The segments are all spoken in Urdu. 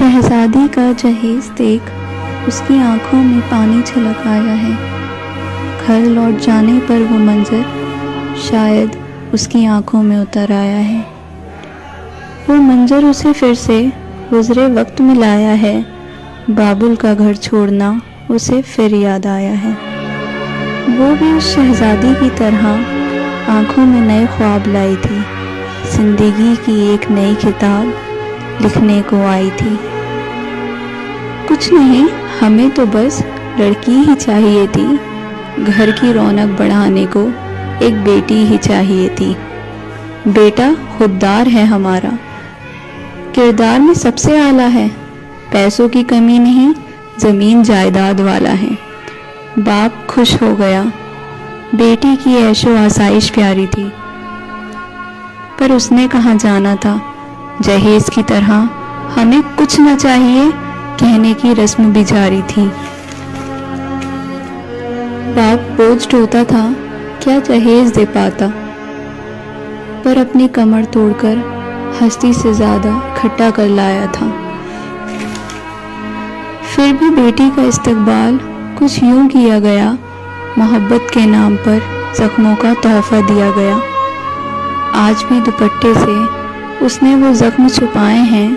شہزادی کا جہیز دیکھ اس کی آنکھوں میں پانی چھلک آیا ہے۔ گھر لوٹ جانے پر وہ منظر شاید اس کی آنکھوں میں اتر آیا ہے۔ وہ منظر اسے پھر سے گزرے وقت میں لایا ہے۔ بابل کا گھر چھوڑنا اسے پھر یاد آیا ہے۔ وہ بھی اس شہزادی کی طرح آنکھوں میں نئے خواب لائی تھی، زندگی کی ایک نئی کتاب لکھنے کو آئی تھی۔ کچھ نہیں، ہمیں تو بس لڑکی ہی چاہیے تھی، گھر کی رونق بڑھانے کو ایک بیٹی ہی چاہیے تھی۔ بیٹا خوددار ہے ہمارا، کردار میں سب سے اعلیٰ ہے، پیسوں کی کمی نہیں، زمین جائیداد والا ہے۔ باپ خوش ہو گیا، بیٹی کی عیش و آسائش پیاری تھی، پر اس نے کہاں جانا تھا جہیز کی طرح ہمیں کچھ نہ چاہیے کہنے کی رسم بھی جاری تھی۔ باپ بوجھ ڈھوتا تھا، کیا جہیز دے پاتا، پر اپنی کمر توڑ کر ہستی سے زیادہ اکٹھا کر لایا تھا۔ پھر بھی بیٹی کا استقبال کچھ یوں کیا گیا، محبت کے نام پر زخموں کا تحفہ دیا گیا۔ آج بھی دوپٹے سے اس نے وہ زخم چھپائے ہیں،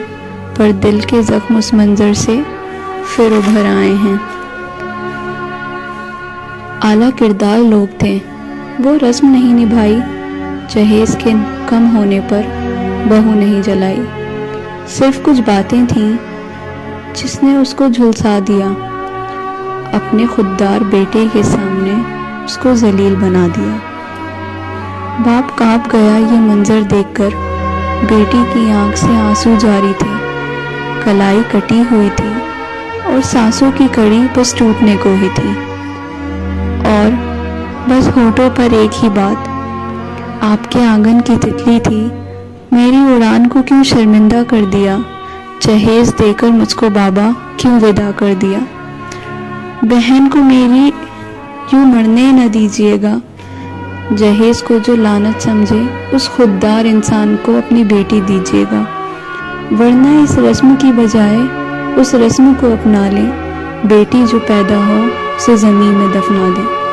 پر دل کے زخم اس منظر سے پھر ابھر آئے ہیں۔ اعلیٰ کردار لوگ تھے، وہ رسم نہیں نبھائی، جہیز کے کم ہونے پر بہو نہیں جلائی، صرف کچھ باتیں تھیں جس نے اس کو جھلسا دیا، اپنے خوددار بیٹے کے سامنے اس کو ذلیل بنا دیا۔ باپ کانپ گیا یہ منظر دیکھ کر، بیٹی کی آنکھ سے آنسو جاری تھے، کلائی کٹی ہوئی تھی اور سانسوں کی کڑی بس ٹوٹنے کو ہی تھی، اور بس ہونٹوں پر ایک ہی بات، آپ کے آنگن کی تتلی تھی، میری اڑان کو کیوں شرمندہ کر دیا، جہیز دے کر مجھ کو بابا کیوں ودا کر دیا، بہن کو میری یوں مرنے نہ دیجیے گا، جہیز کو جو لعنت سمجھے اس خوددار انسان کو اپنی بیٹی دیجیے گا، ورنہ اس رسم کی بجائے اس رسم کو اپنا لیں، بیٹی جو پیدا ہو اسے زمین میں دفنا دیں۔